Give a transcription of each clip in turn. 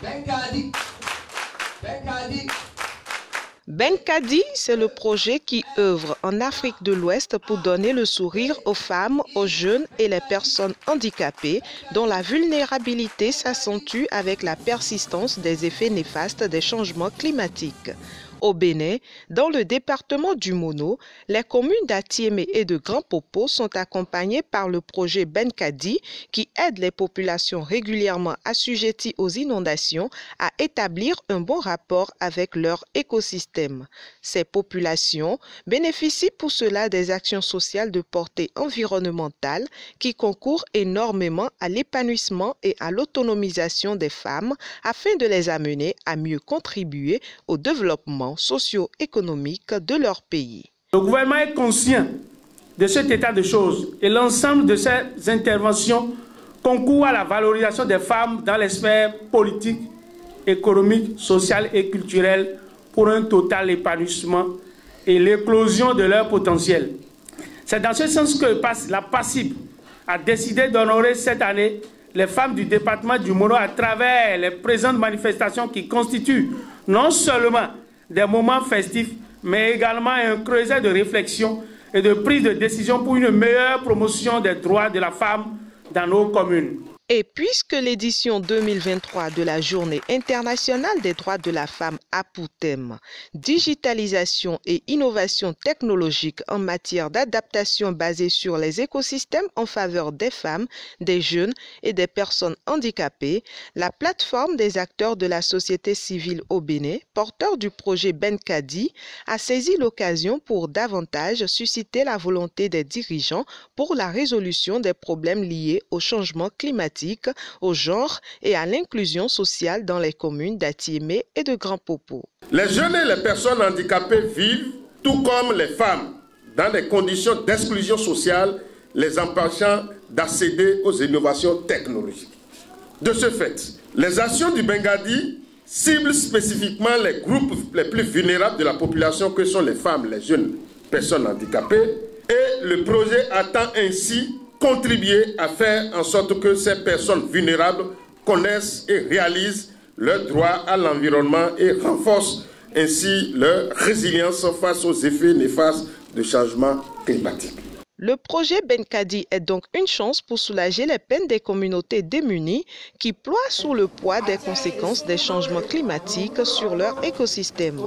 Benkadi. Benkadi. Benkadi, c'est le projet qui œuvre en Afrique de l'Ouest pour donner le sourire aux femmes, aux jeunes et les personnes handicapées dont la vulnérabilité s'accentue avec la persistance des effets néfastes des changements climatiques. Au Bénin, dans le département du Mono, les communes d'Atiémé et de Grand Popo sont accompagnées par le projet Benkadi qui aide les populations régulièrement assujetties aux inondations à établir un bon rapport avec leur écosystème. Ces populations bénéficient pour cela des actions sociales de portée environnementale qui concourent énormément à l'épanouissement et à l'autonomisation des femmes afin de les amener à mieux contribuer au développement socio-économique de leur pays. Le gouvernement est conscient de cet état de choses et l'ensemble de ces interventions concourent à la valorisation des femmes dans les sphères politiques, économiques, sociales et culturelles pour un total épanouissement et l'éclosion de leur potentiel. C'est dans ce sens que la PACIB a décidé d'honorer cette année les femmes du département du Mono à travers les présentes manifestations qui constituent non seulement des moments festifs, mais également un creuset de réflexion et de prise de décision pour une meilleure promotion des droits de la femme dans nos communes. Et puisque l'édition 2023 de la Journée internationale des droits de la femme a pour thème digitalisation et innovation technologique en matière d'adaptation basée sur les écosystèmes en faveur des femmes, des jeunes et des personnes handicapées, la plateforme des acteurs de la société civile au Bénin, porteur du projet Benkadi, a saisi l'occasion pour davantage susciter la volonté des dirigeants pour la résolution des problèmes liés au changement climatique, au genre et à l'inclusion sociale dans les communes d'Atiémé et de Grand Popo. Les jeunes et les personnes handicapées vivent, tout comme les femmes, dans des conditions d'exclusion sociale, les empêchant d'accéder aux innovations technologiques. De ce fait, les actions du Benkadi ciblent spécifiquement les groupes les plus vulnérables de la population que sont les femmes, les jeunes personnes handicapées, et le projet attend ainsi contribuer à faire en sorte que ces personnes vulnérables connaissent et réalisent leurs droits à l'environnement et renforcent ainsi leur résilience face aux effets néfastes du changement climatique. Le projet Benkadi est donc une chance pour soulager les peines des communautés démunies qui ploient sous le poids des conséquences des changements climatiques sur leur écosystème.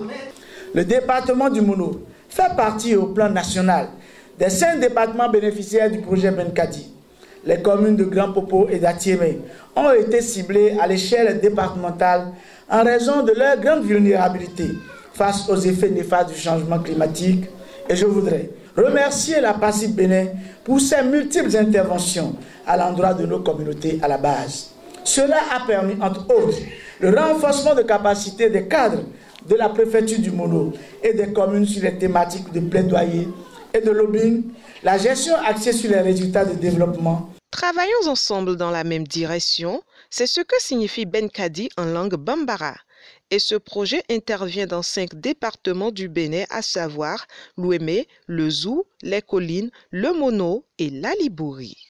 Le département du Mono fait partie au plan national des 5 départements bénéficiaires du projet Benkadi. Les communes de Grand Popo et d'Atiémé ont été ciblées à l'échelle départementale en raison de leur grande vulnérabilité face aux effets néfastes du changement climatique. Et je voudrais remercier la PACIB Bénin pour ses multiples interventions à l'endroit de nos communautés à la base. Cela a permis, entre autres, le renforcement de capacités des cadres de la préfecture du Mono et des communes sur les thématiques de plaidoyer et de lobbying, la gestion axée sur les résultats de développement. Travaillons ensemble dans la même direction, c'est ce que signifie Benkadi en langue bambara. Et ce projet intervient dans 5 départements du Bénin, à savoir l'Ouémé, le Zou, les Collines, le Mono et la Libouri.